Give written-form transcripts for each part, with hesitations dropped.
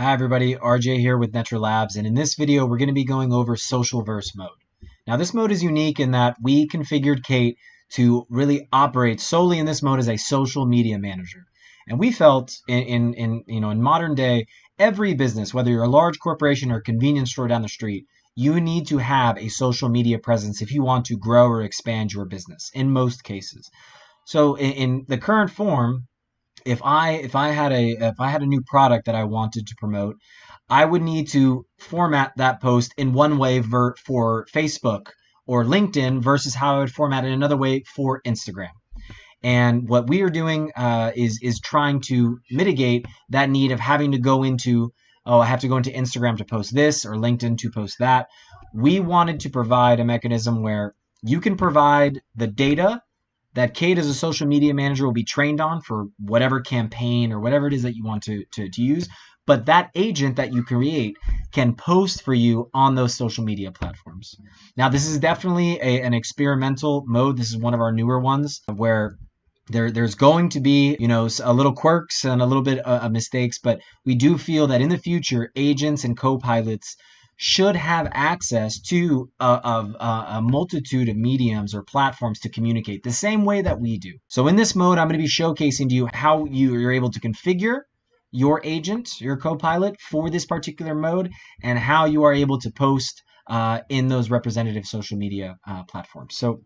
Hi everybody, RJ here with Netra Labs, and in this video we're going to be going over Socialverse mode. Now this mode is unique in that we configured Kate to really operate solely in this mode as a social media manager. And we felt in modern day, every business, whether you're a large corporation or a convenience store down the street, you need to have a social media presence if you want to grow or expand your business in most cases. So in the current form, if I had a new product that I wanted to promote, I would need to format that post in one way for Facebook or LinkedIn versus how I would format it another way for Instagram. And what we are doing is trying to mitigate that need of having to go into, oh, I have to go into Instagram to post this or LinkedIn to post that. We wanted to provide a mechanism where you can provide the data that Kate as a social media manager will be trained on for whatever campaign or whatever it is that you want to use. But that agent that you create can post for you on those social media platforms. Now, this is definitely an experimental mode. This is one of our newer ones where there's going to be, a little quirks and a little bit of mistakes, but we do feel that in the future, agents and co-pilots should have access to a multitude of mediums or platforms to communicate the same way that we do. So in this mode, I'm going to be showcasing to you how you're able to configure your agent, your co-pilot for this particular mode, and how you are able to post in those representative social media platforms. So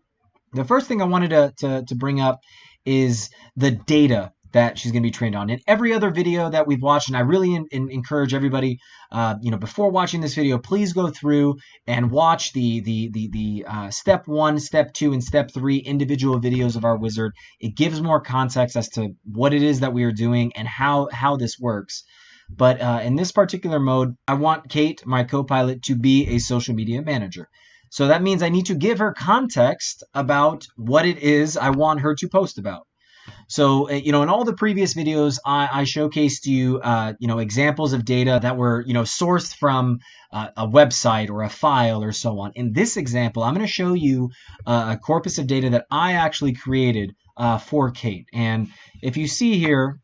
the first thing I wanted to bring up is the data that she's going to be trained on. In every other video that we've watched, and I really encourage everybody, before watching this video, please go through and watch the step 1, step 2, and step 3 individual videos of our wizard. It gives more context as to what it is that we are doing and how this works. But in this particular mode, I want Kate, my co-pilot, to be a social media manager. So that means I need to give her context about what it is I want her to post about. So, in all the previous videos, I showcased you, examples of data that were, sourced from a website or a file or so on. In this example, I'm going to show you a corpus of data that I actually created for Kate. And if you see here,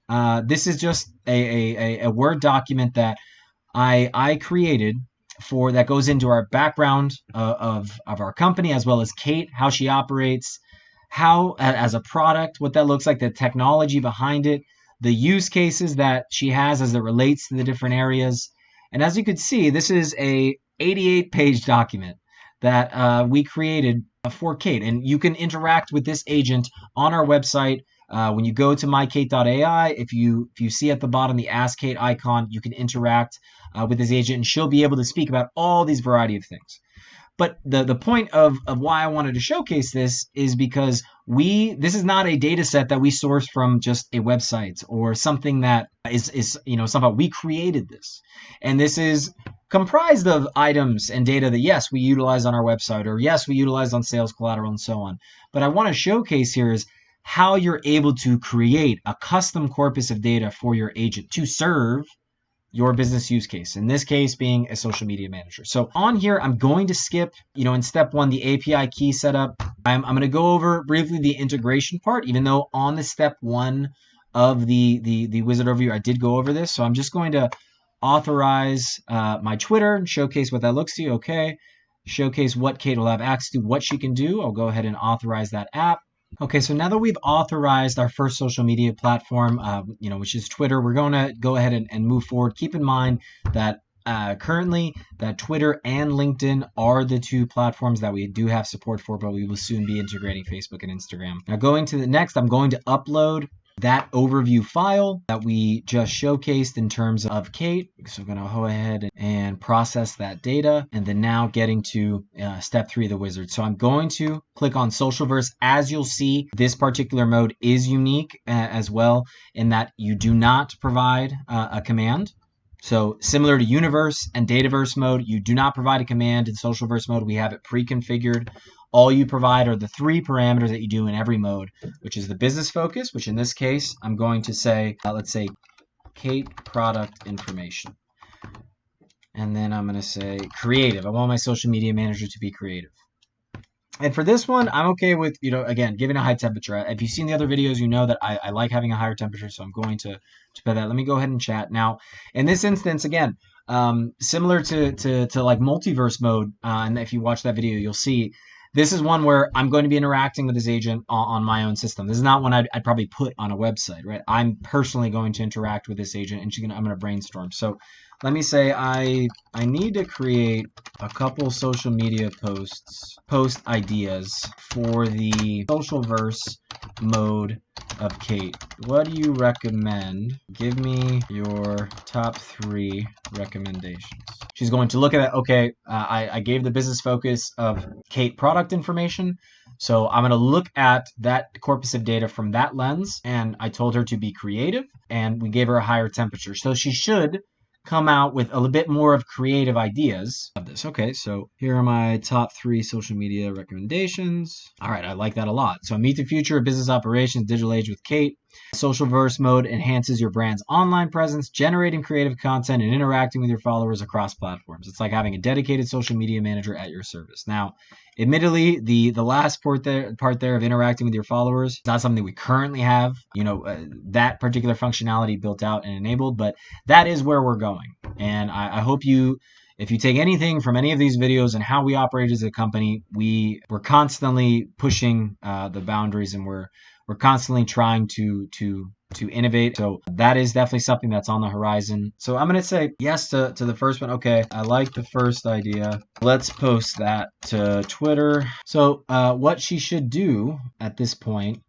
this is just a Word document that I created that goes into our background of our company, as well as Kate, how she operates, how as a product, what that looks like, the technology behind it, the use cases that she has as it relates to the different areas. And as you could see, this is a 88-page document that we created for Kate. And you can interact with this agent on our website. When you go to mykate.ai, if you see at the bottom the Ask Kate icon, you can interact with this agent, and she'll be able to speak about all these variety of things. But the point of why I wanted to showcase this is because this is not a data set that we sourced from just a website or something that is somehow we created this. And this is comprised of items and data that, yes, we utilize on our website, or yes, we utilize on sales collateral and so on. But I want to showcase here is how you're able to create a custom corpus of data for your agent to serve your business use case, in this case being a social media manager. So on here, I'm going to skip, in step 1, the API key setup. I'm going to go over briefly the integration part, even though on the step 1 of the wizard overview, I did go over this. So I'm just going to authorize my Twitter and showcase what that looks like. Okay. Showcase what Kate will have access to, what she can do. I'll go ahead and authorize that app. Okay, so now that we've authorized our first social media platform, which is Twitter, we're going to go ahead and move forward. Keep in mind that currently that Twitter and LinkedIn are the 2 platforms that we do have support for, but we will soon be integrating Facebook and Instagram. Now going to the next, I'm going to upload that overview file that we just showcased in terms of Kate. So I'm going to go ahead and process that data, and then now getting to step 3 of the wizard. So I'm going to click on Socialverse. As you'll see, this particular mode is unique as well in that you do not provide a command. So similar to Universe and Dataverse mode, you do not provide a command. In Socialverse mode, we have it pre-configured. All you provide are the 3 parameters that you do in every mode, which is the business focus, which in this case, I'm going to say, let's say, Kate product information. And then I'm going to say creative. I want my social media manager to be creative. And for this one, I'm okay with, again, giving a high temperature. If you've seen the other videos, you know that I like having a higher temperature, so I'm going to put that. Let me go ahead and chat. Now, in this instance, again, similar to like multiverse mode, and if you watch that video, you'll see this is one where I'm going to be interacting with this agent on my own system. This is not one I'd probably put on a website, right? I'm personally going to interact with this agent, and I'm going to brainstorm. So let me say I need to create a couple social media post ideas for the Socialverse mode of Kate. What do you recommend? Give me your top 3 recommendations. She's going to look at it. Okay, I gave the business focus of Kate product information. So I'm going to look at that corpus of data from that lens. And I told her to be creative, and we gave her a higher temperature. So she should come out with a little bit more of creative ideas of this. Okay, so here are my top 3 social media recommendations. All right, I like that a lot. So meet the future of business operations, digital age with Kate. Socialverse mode enhances your brand's online presence, generating creative content and interacting with your followers across platforms. It's like having a dedicated social media manager at your service. Now, admittedly, the last part there of interacting with your followers is not something we currently have, that particular functionality built out and enabled, but that is where we're going. And I hope if you take anything from any of these videos and how we operate as a company, we're constantly pushing the boundaries, and we're constantly trying to innovate. So that is definitely something that's on the horizon. So I'm going to say yes to the first one. Okay, I like the first idea. Let's post that to Twitter. So what she should do at this point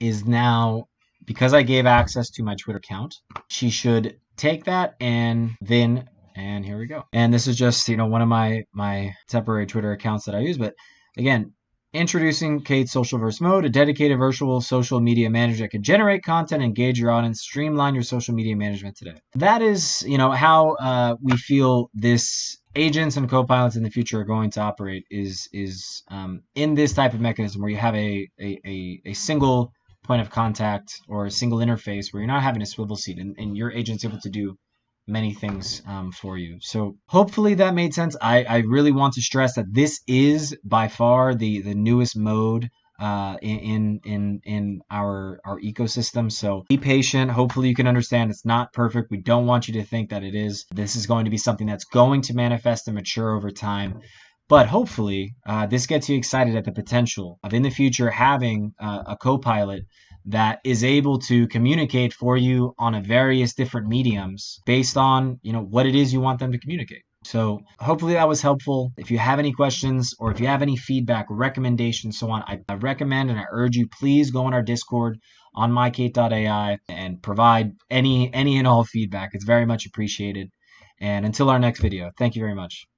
is now, because I gave access to my Twitter account, she should take that and here we go. And this is just, one of my temporary Twitter accounts that I use. But again, introducing Kate's Socialverse mode, a dedicated virtual social media manager that can generate content, engage your audience, streamline your social media management today. That is, how we feel this agents and co-pilots in the future are going to operate is in this type of mechanism where you have a single point of contact or a single interface where you're not having a swivel seat, and your agent's able to do many things for you. So hopefully that made sense. I really want to stress that this is by far the newest mode in our ecosystem. So be patient. Hopefully you can understand it's not perfect. We don't want you to think that it is. This is going to be something that's going to manifest and mature over time. But hopefully this gets you excited at the potential of in the future having a co-pilot that is able to communicate for you on a various different mediums based on, what it is you want them to communicate. So hopefully that was helpful. If you have any questions or if you have any feedback, recommendations, so on, I recommend and I urge you, please go on our Discord on mykate.ai and provide any and all feedback. It's very much appreciated. And until our next video, thank you very much.